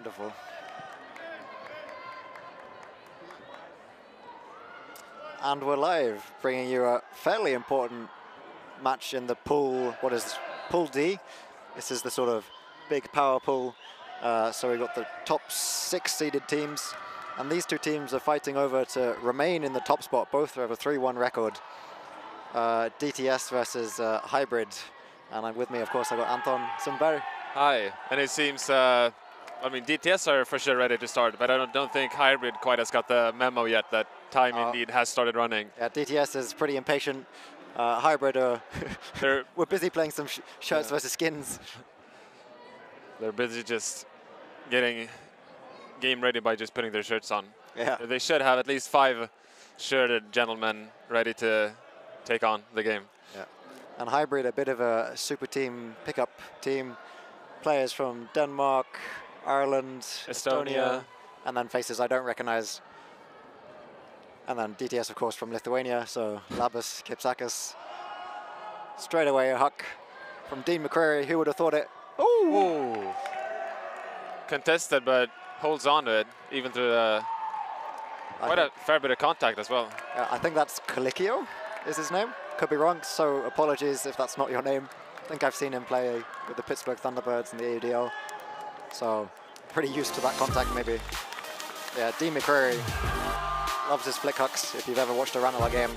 Wonderful. And we're live, bringing you a fairly important match in the pool, what is this? Pool D. This is the sort of big power pool. So we've got the top 6 seeded teams, and these two teams are fighting over to remain in the top spot. Both have a 3-1 record. DTS versus Hybrid. And with me, of course, I've got Anton Sundberg. Hi, and it seems, I mean, DTS are for sure ready to start, but I don't think Hybrid quite has got the memo yet that time indeed has started running. Yeah, DTS is pretty impatient. Hybrid are we're busy playing some shirts versus skins. They're busy just getting game ready by just putting their shirts on. Yeah. They should have at least 5 shirted gentlemen ready to take on the game. Yeah. And Hybrid, a bit of a super team, pickup team. Players from Denmark, Ireland, Estonia, and then faces I don't recognize. And then DTS, of course, from Lithuania, so Labas, Kipsakis. Straight away a huck from Dean McCreary. Who would have thought it? Ooh! Contested, but holds on to it, even through quite a fair bit of contact as well. I think that's Colicchio is his name. Could be wrong, so apologies if that's not your name. I think I've seen him play with the Pittsburgh Thunderbirds in the AUDL, so pretty used to that contact maybe. Yeah, Dean McCreary loves his flick hooks. If you've ever watched a Ranelagh game,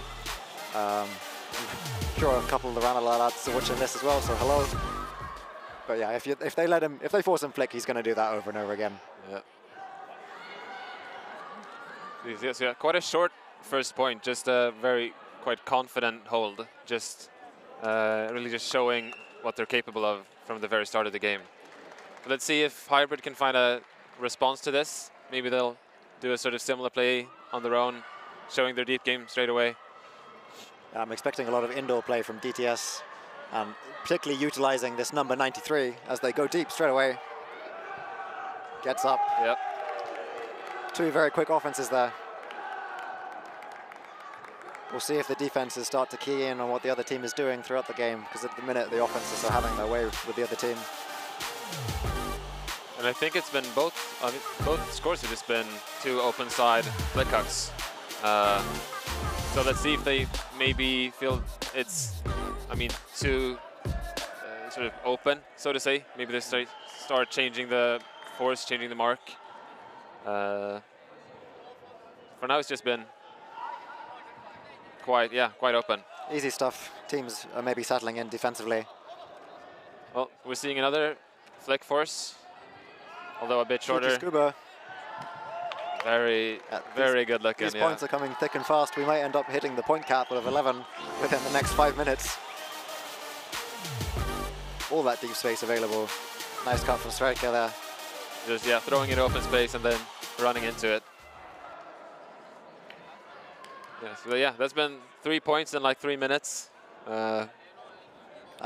I'm sure a couple of the Ranelagh lads are watching this as well, so hello. But yeah, if they force him flick, he's going to do that over and over again. Yeah. Yes, yeah, quite a short first point, just a very quite confident hold, just really just showing what they're capable of from the very start of the game. But let's see if Hybrid can find a response to this. Maybe they'll do a sort of similar play on their own, showing their deep game straight away. I'm expecting a lot of indoor play from DTS, particularly utilizing this number 93 as they go deep straight away. Gets up. Yep. 2 very quick offenses there. We'll see if the defenses start to key in on what the other team is doing throughout the game, because at the minute the offenses are having their way with the other team. And I think it's been both scores have just been 2 open side flick hooks. So let's see if they maybe feel it's, too sort of open, so to say. Maybe they start changing the force, changing the mark. For now, it's just been quite open. Easy stuff. Teams are maybe settling in defensively. Well, we're seeing another flick force, although a bit shorter. Scuba. Very good looking. These points are coming thick and fast. We might end up hitting the point cap of 11 within the next 5 minutes. All that deep space available. Nice cut from Striker there. Just throwing it open space and then running into it. So that's been 3 points in like 3 minutes. I'm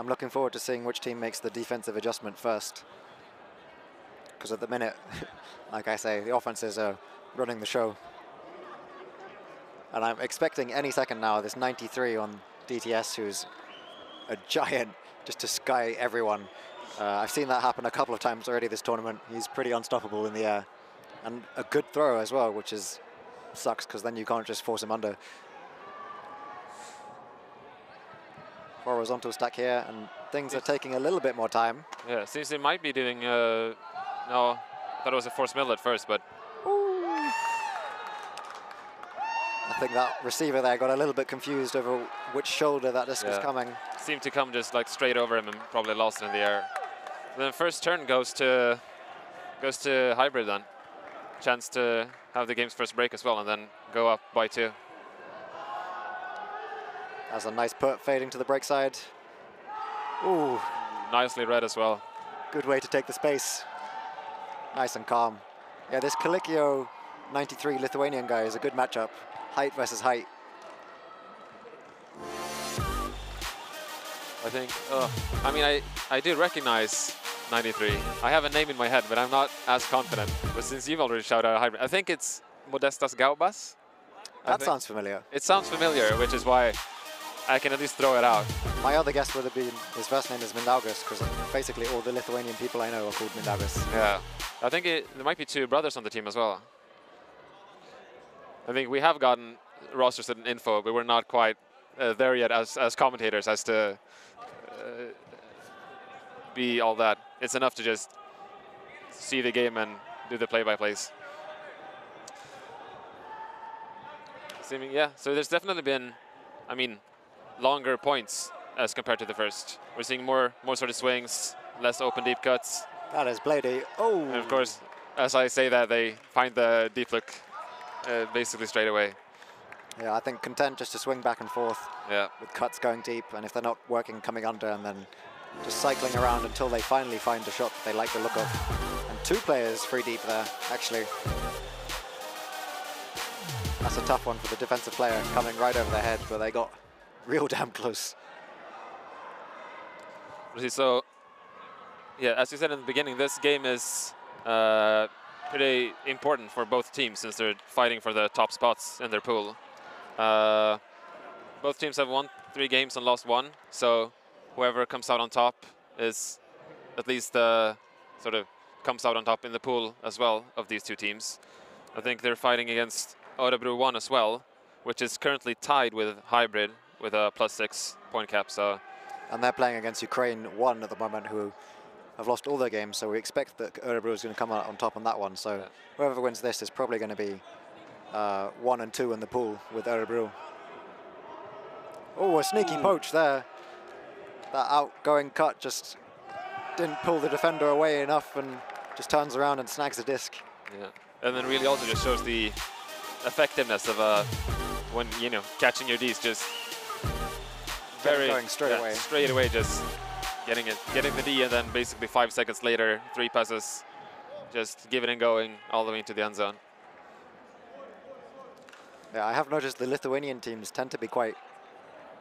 looking forward to seeing which team makes the defensive adjustment first. Because at the minute, like I say, the offenses are running the show. And I'm expecting any second now this 93 on DTS, who's a giant, just to sky everyone. I've seen that happen a couple of times already this tournament. He's pretty unstoppable in the air. And a good throw as well, which sucks because then you can't just force him under. Horizontal stack here, and things are taking a little bit more time. Yeah, seems they might be doing, no, I thought it was a force middle at first, but. Ooh. I think that receiver there got a little bit confused over which shoulder that disc was coming. Seemed to come just like straight over him and probably lost it in the air. And then first turn goes to Hybrid then. Chance to have the game's first break as well and then go up by 2. That's a nice put, fading to the break side. Ooh. Nicely read as well. Good way to take the space. Nice and calm. Yeah, this Colicchio 93 Lithuanian guy is a good matchup. Height versus height. I think, I do recognize 93. I have a name in my head, but I'm not as confident. But since you've already shouted out Hybrid, I think it's Modestas Gaubas. That sounds familiar. It sounds familiar, which is why I can at least throw it out. My other guess would have been his first name is Mindaugas, because basically all the Lithuanian people I know are called Mindaugas. Yeah, I think there might be 2 brothers on the team as well. I think we have gotten rosters and info, but we're not quite there yet as commentators as to be all that. It's enough to just see the game and do the play-by-plays. Yeah, so there's definitely been, I mean, longer points as compared to the first. We're seeing more sort of swings, less open deep cuts. That is Blady. Oh! And of course, as I say that, they find the deep look basically straight away. Yeah, I think content just to swing back and forth with cuts going deep, and if they're not working, coming under, and then just cycling around until they finally find a shot that they like the look of. And 2 players free deep there, actually. That's a tough one for the defensive player, coming right over their head, but they got real damn close. So, yeah, as you said in the beginning, this game is pretty important for both teams since they're fighting for the top spots in their pool. Both teams have won 3 games and lost 1, so whoever comes out on top is at least sort of comes out on top in the pool as well of these 2 teams. I think they're fighting against Örebro 1 as well, which is currently tied with Hybrid with a +6 point cap. So, and they're playing against Ukraine 1 at the moment, who have lost all their games, so we expect that Örebro is going to come out on top on that one. So whoever wins this is probably going to be 1 and 2 in the pool with Örebro. Oh, a sneaky poach there. That outgoing cut just didn't pull the defender away enough and just turns around and snags the disc. Yeah, and then really also just shows the effectiveness of when, you know, catching your Ds, just very going straight away. Straight away, just getting the D, and then basically 5 seconds later, 3 passes, just giving and going all the way into the end zone. Yeah, I have noticed the Lithuanian teams tend to be quite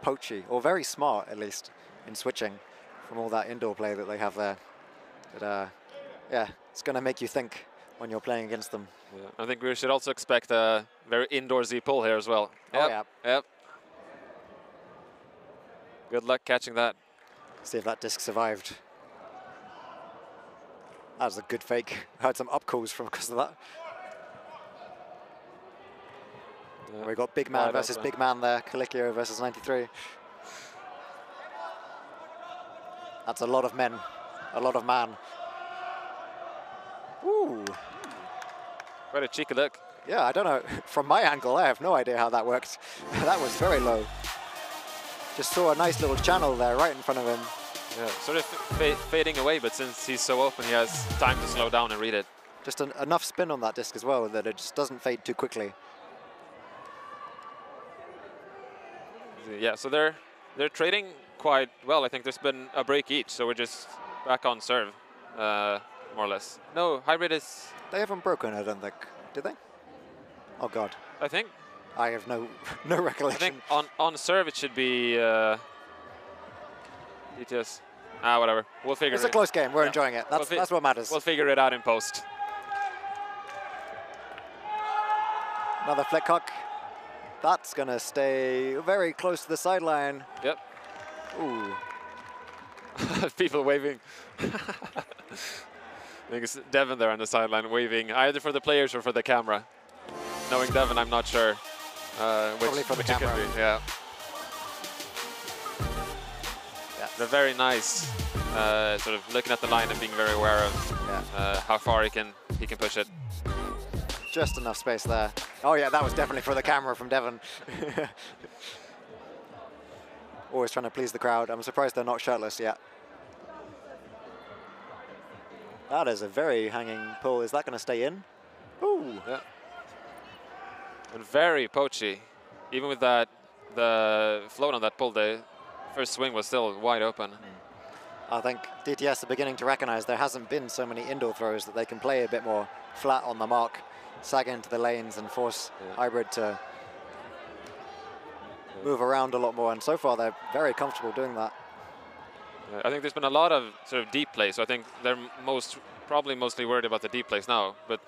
poachy, or very smart at least, in switching from all that indoor play that they have there. But yeah, it's going to make you think when you're playing against them. Yeah. I think we should also expect a very indoorsy pull here as well. Oh, yeah. Yep. Good luck catching that. See if that disc survived. That was a good fake. I heard some up calls from because of that. Yeah. We got big man versus big man there. Kalikio versus 93. That's a lot of men. A lot of man. Ooh. Quite a cheeky look. Yeah, I don't know. From my angle, I have no idea how that worked. That was very low. Just saw a nice little channel there right in front of him. Yeah, sort of fading away, but since he's so open, he has time to slow down and read it. Just enough spin on that disc as well that it just doesn't fade too quickly. Yeah, so they're trading quite well. I think there's been a break each, so we're just back on serve, more or less. No, Hybrid is... They haven't broken, I don't think. Did they? Oh, God. I think. I have no recollection. I think on serve it should be DTS. Whatever. We'll figure it out. It's a close game. We're enjoying it. That's what matters. We'll figure it out in post. Another flick hook. That's going to stay very close to the sideline. Yep. Ooh. People waving. I think it's Devin there on the sideline waving either for the players or for the camera. Knowing Devin, I'm not sure Probably for the camera. It could be. Yeah. They're very nice, sort of looking at the line and being very aware of how far he can push it. Just enough space there. Oh yeah, that was definitely for the camera from Devon. Always trying to please the crowd. I'm surprised they're not shirtless yet. That is a very hanging pull. Is that going to stay in? Ooh. Yeah. And very poachy. Even with that, the float on that pull, the first swing was still wide open. I think DTS are beginning to recognize there hasn't been so many indoor throws that they can play a bit more flat on the mark, sag into the lanes and force Hybrid to move around a lot more. And so far, they're very comfortable doing that. I think there's been a lot of sort of deep plays, so I think they're probably mostly worried about the deep plays now. But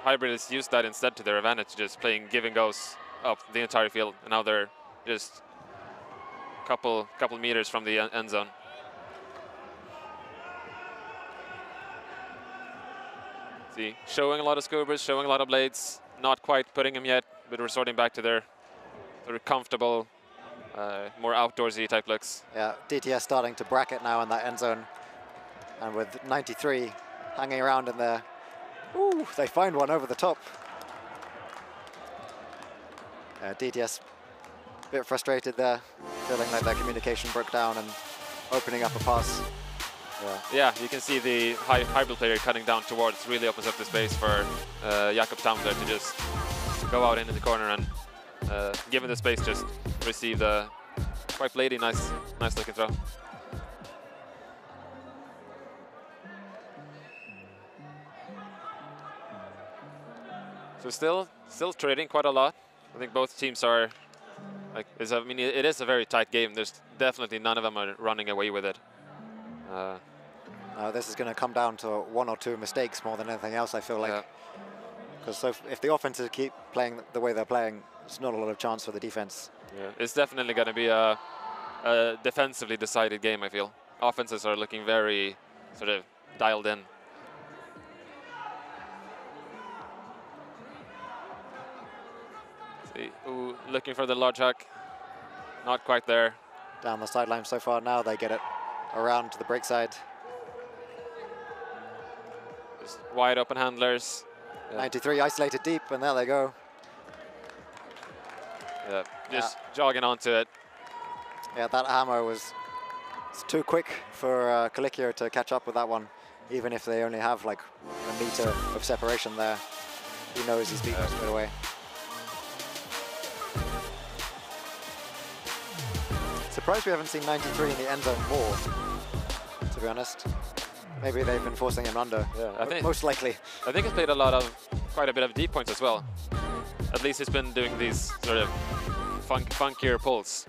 Hybrid has used that instead to their advantage, just playing give and goes up the entire field, and now they're just couple meters from the end zone. See, showing a lot of scoobers, showing a lot of blades, not quite putting them yet, but resorting back to their sort of comfortable, more outdoorsy type looks. Yeah, DTS starting to bracket now in that end zone. And with 93 hanging around in there, ooh, they find one over the top. DTS a bit frustrated there, feeling like their communication broke down and opening up a pass. Yeah, you can see the hybrid player cutting down towards, really opens up the space for Jakob Tamler to just go out into the corner and, given the space, just receive the quite bladey, nice looking throw. So still trading quite a lot. I think both teams are like, I mean, it is a very tight game. There's definitely none of them are running away with it. This is going to come down to one or two mistakes more than anything else, I feel like. Because if the offenses keep playing the way they're playing, there's not a lot of chance for the defense. Yeah, it's definitely going to be a defensively decided game, I feel. Offenses are looking very sort of dialed in. See, ooh, looking for the large hack. Not quite there. Down the sideline so far. Now they get it around to the break side. Just wide open handlers. 93 isolated deep, and there they go. Yeah, just jogging onto it. Yeah, that hammer was too quick for Kalikio to catch up with that one, even if they only have like a meter of separation there. He knows he's beaten straight away. Surprised we haven't seen 93 in the end zone more, to be honest. Maybe they've been forcing him under. Yeah, I think most likely. I think he's played quite a bit of deep points as well. At least he's been doing these sort of funkier pulls.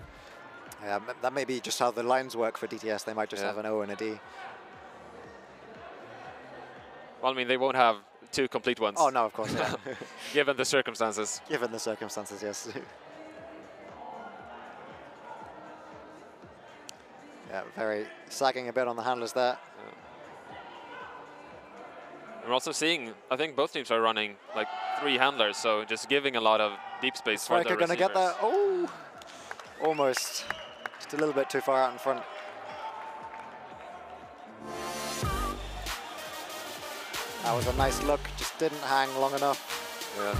Yeah, that may be just how the lines work for DTS. They might just have an O and a D. Well, I mean, they won't have two complete ones. Oh, no, of course, yeah. Given the circumstances. Given the circumstances, yes. Yeah, very sagging a bit on the handlers there. We're also seeing, I think both teams are running like 3 handlers, so just giving a lot of deep space for the receivers. Going to get that. Oh, almost. Just a little bit too far out in front. That was a nice look, just didn't hang long enough. Yeah.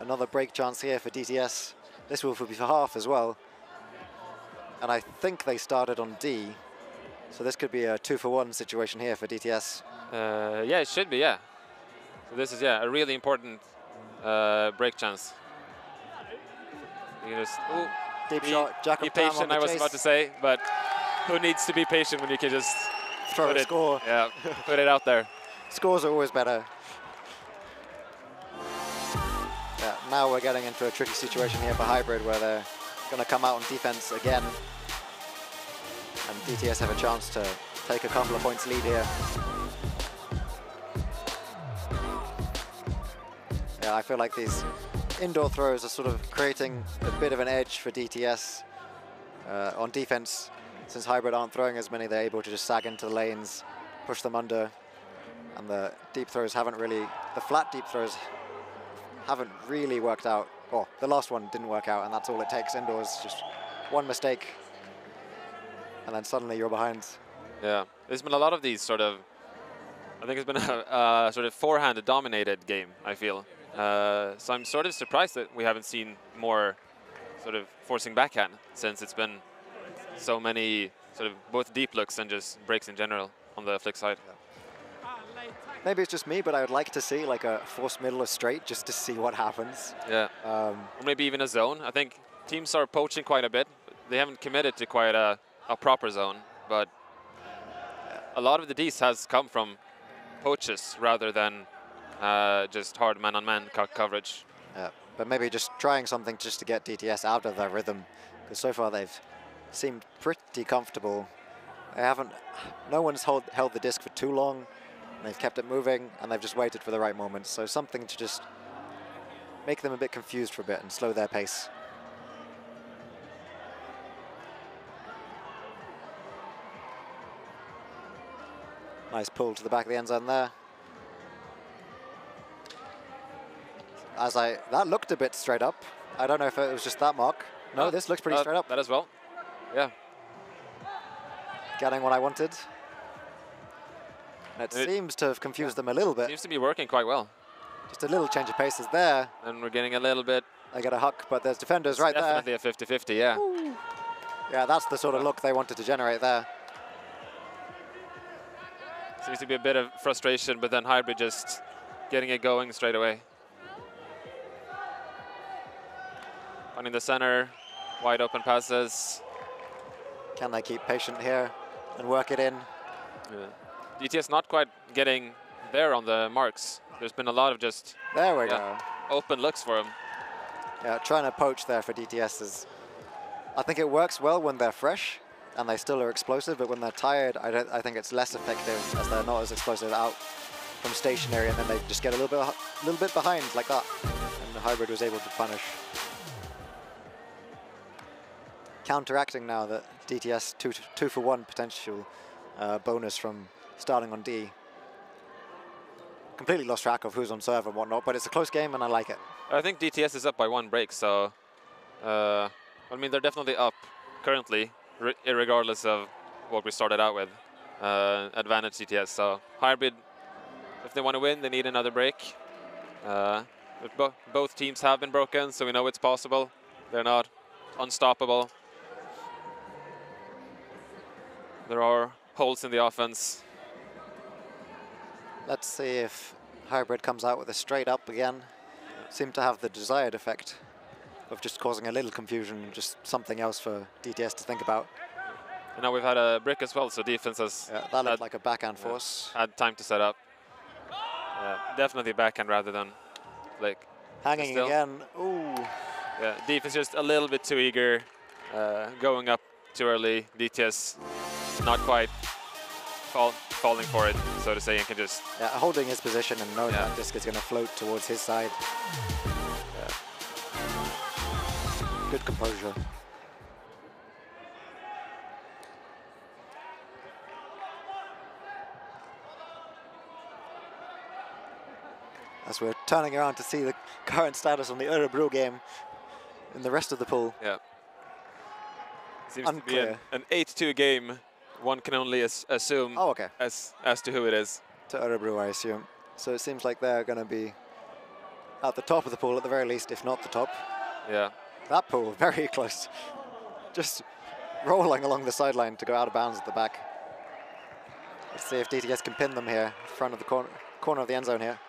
Another break chance here for DTS. This will be for half as well. And I think they started on D. So this could be a 2-for-1 situation here for DTS. Yeah, it should be, yeah. So this is, a really important break chance. You just, deep shot, Jakob be patient, I was about to say, but who needs to be patient when you can just throw a score? Yeah, put it out there. Scores are always better. Yeah, now we're getting into a tricky situation here for Hybrid where they're going to come out on defense again. And DTS have a chance to take a couple of points lead here. Yeah, I feel like these indoor throws are sort of creating a bit of an edge for DTS on defense. Since Hybrid aren't throwing as many, they're able to just sag into the lanes, push them under, and the deep throws haven't really, the flat deep throws haven't really worked out. Well, the last one didn't work out, and that's all it takes indoors, just one mistake. And then suddenly you're behind. Yeah, there's been a lot of these sort of, I think it's been a sort of forehand dominated game, I feel. So I'm sort of surprised that we haven't seen more sort of forcing backhand, since it's been so many sort of both deep looks and just breaks in general on the flick side. Yeah. Maybe it's just me, but I would like to see like a forced middle or straight just to see what happens. Yeah, or maybe even a zone. I think teams are poaching quite a bit. They haven't committed to quite a proper zone, but a lot of the Ds has come from poaches rather than just hard man-on-man coverage. Yeah, but maybe just trying something just to get DTS out of their rhythm, because so far they've seemed pretty comfortable. They haven't, no one's held the disc for too long. They've kept it moving, and they've just waited for the right moment. So something to just make them a bit confused for a bit and slow their pace. Nice pull to the back of the end zone there. That looked a bit straight up. I don't know if it was just that mark. No, this looks pretty straight up. That as well. Yeah. Getting what I wanted. And it seems to have confused them a little bit. Seems to be working quite well. Just a little change of paces there. And we're getting a little bit. I get a huck, but there's defenders right there. Definitely a 50-50, yeah. Ooh. Yeah, that's the sort of look they wanted to generate there. Seems to be a bit of frustration, but then Hybrid just getting it going straight away. Finding the center, wide open passes. Can they keep patient here and work it in? Yeah. DTS not quite getting there on the marks. There's been a lot of just there we go. Open looks for him. Yeah, trying to poach there for DTS is. I think it works well when they're fresh and they still are explosive, but when they're tired, I think it's less effective as they're not as explosive out from stationary, and then they just get a little bit behind like that. And the Hybrid was able to punish. Counteracting now that DTS 2-for-1 potential bonus from starting on D. Completely lost track of who's on serve and whatnot, but it's a close game and I like it. I think DTS is up by 1 break, so I mean they're definitely up currently, regardless of what we started out with. Advantage DTS. So Hybrid, if they want to win, they need another break. Both teams have been broken, so we know it's possible. They're not unstoppable. There are holes in the offense. Let's see if Hybrid comes out with a straight up again. Seem to have the desired effect of just causing a little confusion, just something else for DTS to think about. And now we've had a brick as well, so defense has that looked like a backhand force. Had time to set up. Definitely backhand rather than like hanging again. Ooh. Yeah, defense just a little bit too eager, going up too early. DTS not quite falling for it, so to say, and can just holding his position and knowing that disc is going to float towards his side. Good composure. As we're turning around to see the current status on the Örebro game in the rest of the pool. Yeah. Seems to be an 8-2 game. One can only assume as to who it is. To Örebro, I assume. So it seems like they're going to be at the top of the pool at the very least, if not the top. Yeah. That pool, very close. Just rolling along the sideline to go out of bounds at the back. Let's see if DTS can pin them here, front of the corner of the end zone here.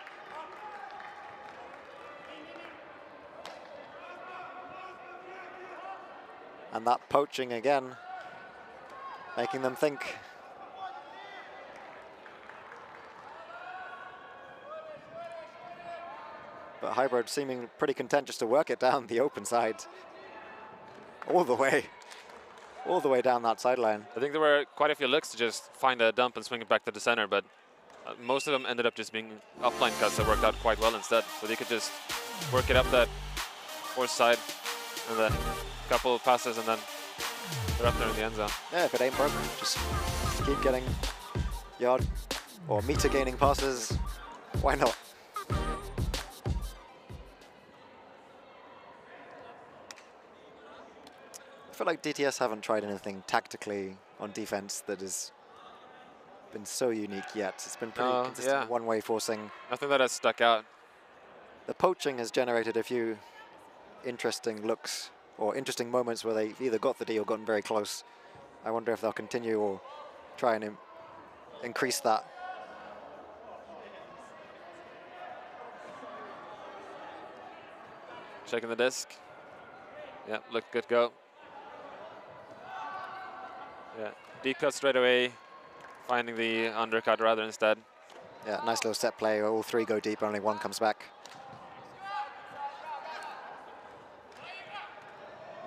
And that poaching again, making them think. But Hybrid seeming pretty content just to work it down the open side. All the way down that sideline. I think there were quite a few looks to just find a dump and swing it back to the center, but most of them ended up just being upline cuts that worked out quite well instead. So they could just work it up that force side, and then a couple of passes, and then they're up there in the end zone. Yeah, if it ain't broke, just keep getting yard or meter gaining passes. Why not? I feel like DTS haven't tried anything tactically on defense that has been so unique yet. It's been pretty consistent one-way forcing. Nothing that has stuck out. The poaching has generated a few interesting looks or interesting moments where they've either got the D or gotten very close. I wonder if they'll continue or try and increase that. Checking the disc. Yeah, looked good go. Yeah, deep cut straight away, finding the undercut rather instead. Yeah, nice little set play. All three go deep, only one comes back.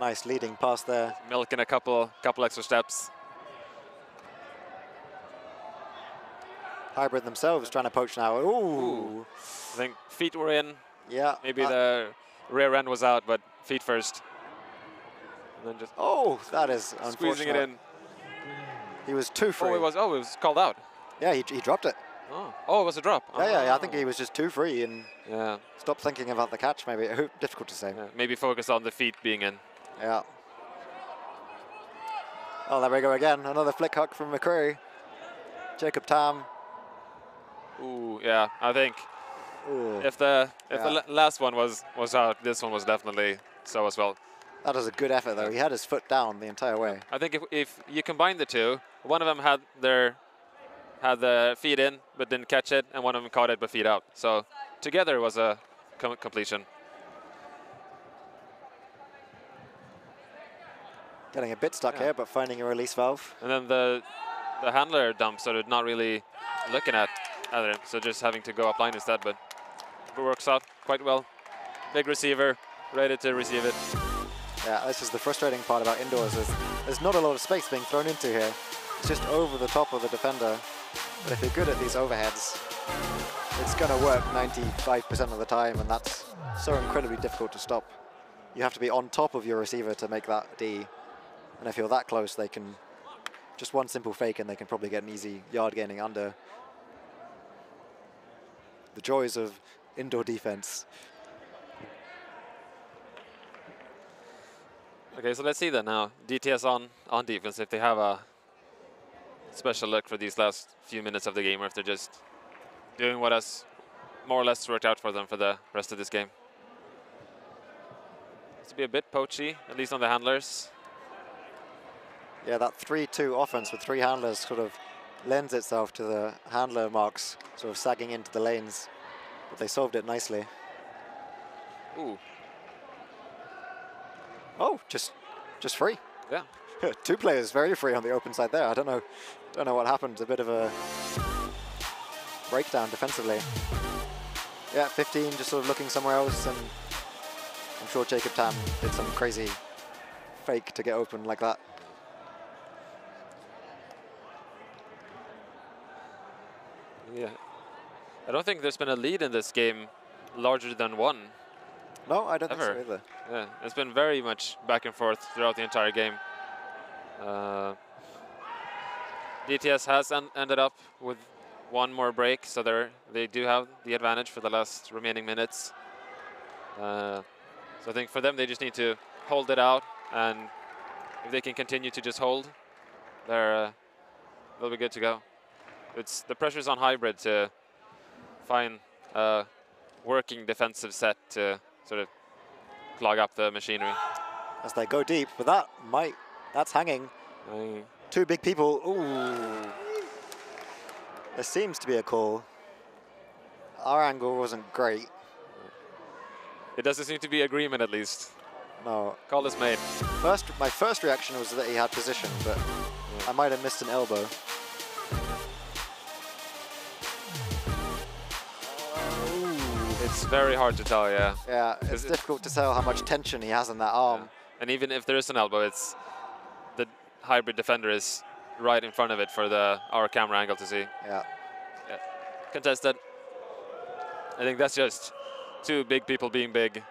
Nice leading pass there. Milking a couple extra steps. Hybrid themselves trying to poach now. Ooh. I think feet were in. Yeah. Maybe the rear end was out, but feet first. And then just Oh, that is unfortunate. squeezing it in. He was too free. Oh, it was called out. Yeah, he dropped it. Oh, it was a drop. Yeah, I think he was just too free and Yeah. stopped thinking about the catch, maybe. Difficult to say. Yeah, maybe focus on the feet being in. Yeah. Oh, there we go again. Another flick hook from McCreary. Jacob Tam. Ooh, yeah. I think Ooh. if the last one was out, this one was definitely so as well. That was a good effort, though. He had his foot down the entire way. I think if you combine the two, one of them had the feet in but didn't catch it, and one of them caught it but feet out. So together was a completion. Getting a bit stuck here, but finding a release valve. And then the handler dump, so they're not really looking at it, so just having to go upline instead, but it works out quite well. Big receiver, ready to receive it. Yeah, this is the frustrating part about indoors, is there's not a lot of space being thrown into here. It's just over the top of the defender. But if you're good at these overheads, it's going to work 95% of the time, and that's so incredibly difficult to stop. You have to be on top of your receiver to make that D. And if you're that close, they can just one simple fake and they can probably get an easy yard gaining under. The joys of indoor defense. Okay, so let's see then now. DTS on defense, if they have a special look for these last few minutes of the game, or if they're just doing what has more or less worked out for them for the rest of this game. It's to be a bit poachy, at least on the handlers. Yeah, that 3-2 offense with three handlers sort of lends itself to the handler marks sort of sagging into the lanes, but they solved it nicely. Ooh. Oh, just free. Yeah. Two players very free on the open side there. I don't know what happened. A bit of a breakdown defensively. Yeah, 15 just sort of looking somewhere else, and I'm sure Jacob Tam did some crazy fake to get open like that. Yeah. I don't think there's been a lead in this game larger than one. No, I don't think so Ever. either. Yeah, it's been very much back and forth throughout the entire game. DTS has ended up with one more break, so they do have the advantage for the last remaining minutes. So I think for them, they just need to hold it out, and if they can continue to just hold, they'll be good to go. The pressure's on Hybrid to find a working defensive set to sort of clog up the machinery. As they go deep, but that's hanging. Two big people. Ooh. There seems to be a call. Our angle wasn't great. It doesn't seem to be agreement, at least. No. Call is made. My first reaction was that he had position, but I might have missed an elbow. It's very hard to tell, yeah. Yeah, it's difficult to tell how much tension he has in that arm. Yeah. And even if there is an elbow, it's the Hybrid defender is right in front of it for our camera angle to see. Yeah. Contested. I think that's just two big people being big.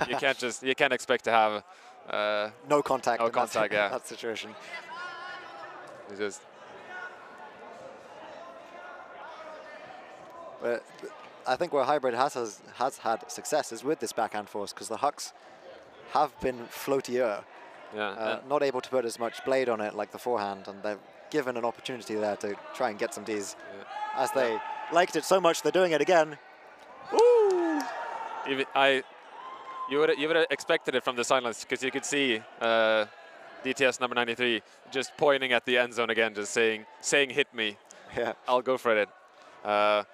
you can't expect to have no contact. No contact, yeah. That situation. It's just. But I think where Hybrid has had success is with this backhand force, because the hucks have been floatier. Yeah. Not able to put as much blade on it like the forehand, and they're given an opportunity there to try and get some Ds. Yeah. As they liked it so much, they're doing it again. Ooh! You would have expected it from the silence, because you could see DTS number 93 just pointing at the end zone again, just saying hit me. Yeah. I'll go for it.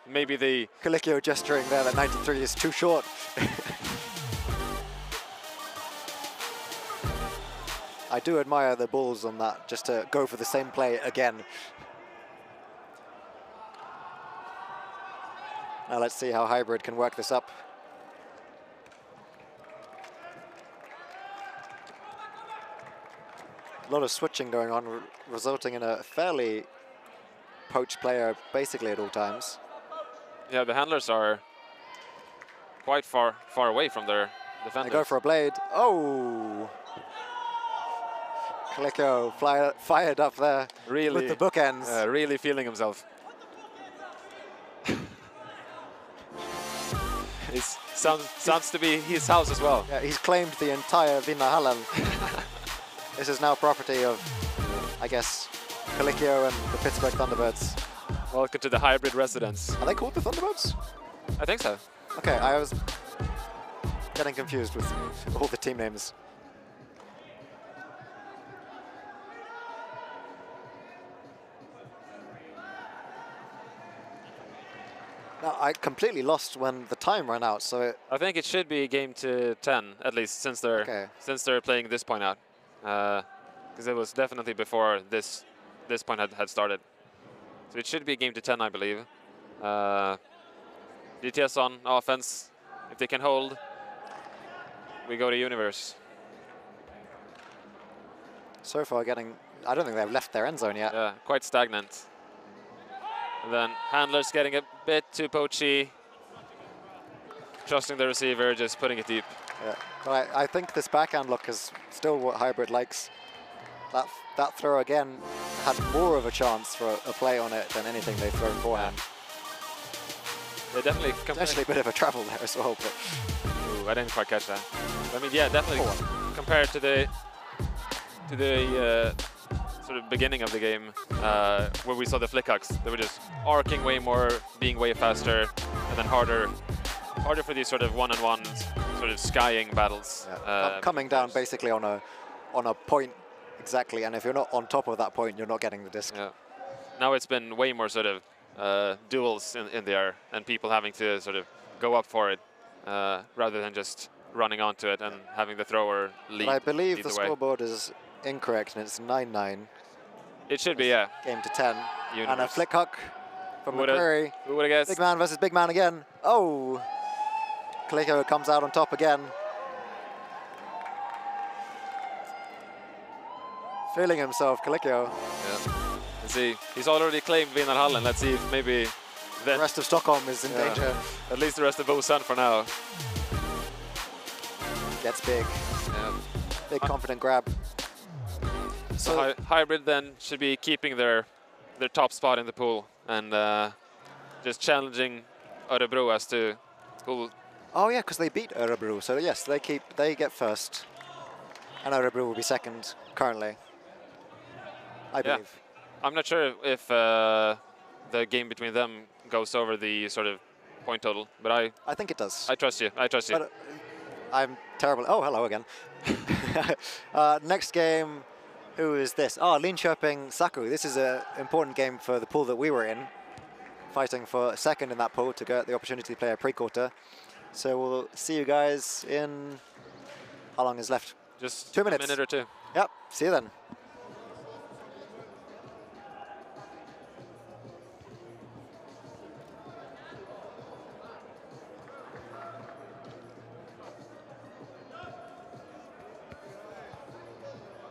Maybe the Colicchio gesturing there that 93 is too short. I do admire the balls on that, just to go for the same play again. Now let's see how Hybrid can work this up. A lot of switching going on, resulting in a fairly poached player basically at all times. Yeah, the handlers are quite far away from their defenders. They go for a blade. Oh! Kaliko fired up there Really, with the bookends. really feeling himself. It sounds to be his house as well. Yeah, he's claimed the entire Vinnarhallen. This is now property of, I guess, Kalikio and the Pittsburgh Thunderbirds. Welcome to the hybrid residence. Are they called the Thunderbirds? I think so. Okay, I was getting confused with all the team names. Now, I completely lost when the time ran out, so I think it should be game to 10 at least, since they're playing this point out, because it was definitely before this point had started. So it should be game to 10, I believe. DTS on offense. If they can hold, we go to Universe. So far I don't think they've left their end zone yet. Yeah, quite stagnant. And then Handler's getting a bit too poachy. Trusting the receiver, just putting it deep. Yeah, but I think this backhand look is still what Hybrid likes. That throw again had more of a chance for a play on it than anything they've thrown forehand. Yeah, definitely. Potentially a bit of a travel there as well, but ooh, I didn't quite catch that. I mean, yeah, definitely compared to the sort of beginning of the game where we saw the flick hooks. They were just arcing way more, being way faster, and then harder for these sort of one-on-one sort of skying battles. Yeah. Coming down basically on a point exactly, and if you're not on top of that point, you're not getting the disc. Yeah. Now it's been way more sort of duels in the air, and people having to sort of go up for it rather than just running onto it and having the thrower lead. But I believe the scoreboard is incorrect, and it's 9-9. It should be, yeah. Game to 10. Universe. And a flick hook from McCreary. Who would have guessed? Big man versus big man again. Oh! Kaliko comes out on top again. Feeling himself, Kaliko. Yeah. Let's see. He's already claimed Vinnarhallen. Let's see if maybe the rest of Stockholm is in danger. At least the rest of Bosön for now. Gets big. Yeah. Big confident grab. So Hybrid then should be keeping their top spot in the pool and just challenging Örebro as to who. Oh yeah, because they beat Örebro. So yes, they get first, and Örebro will be second currently, I believe. Yeah. I'm not sure if the game between them goes over the sort of point total, but I think it does. I trust you. I trust you. But, I'm terrible. Oh, hello again. Next game. Who is this? Oh, Linköping Saku. This is an important game for the pool that we were in, fighting for second in that pool to get the opportunity to play a pre-quarter. So we'll see you guys in, how long is left? Just 2 minutes. A minute or two. Yep, see you then.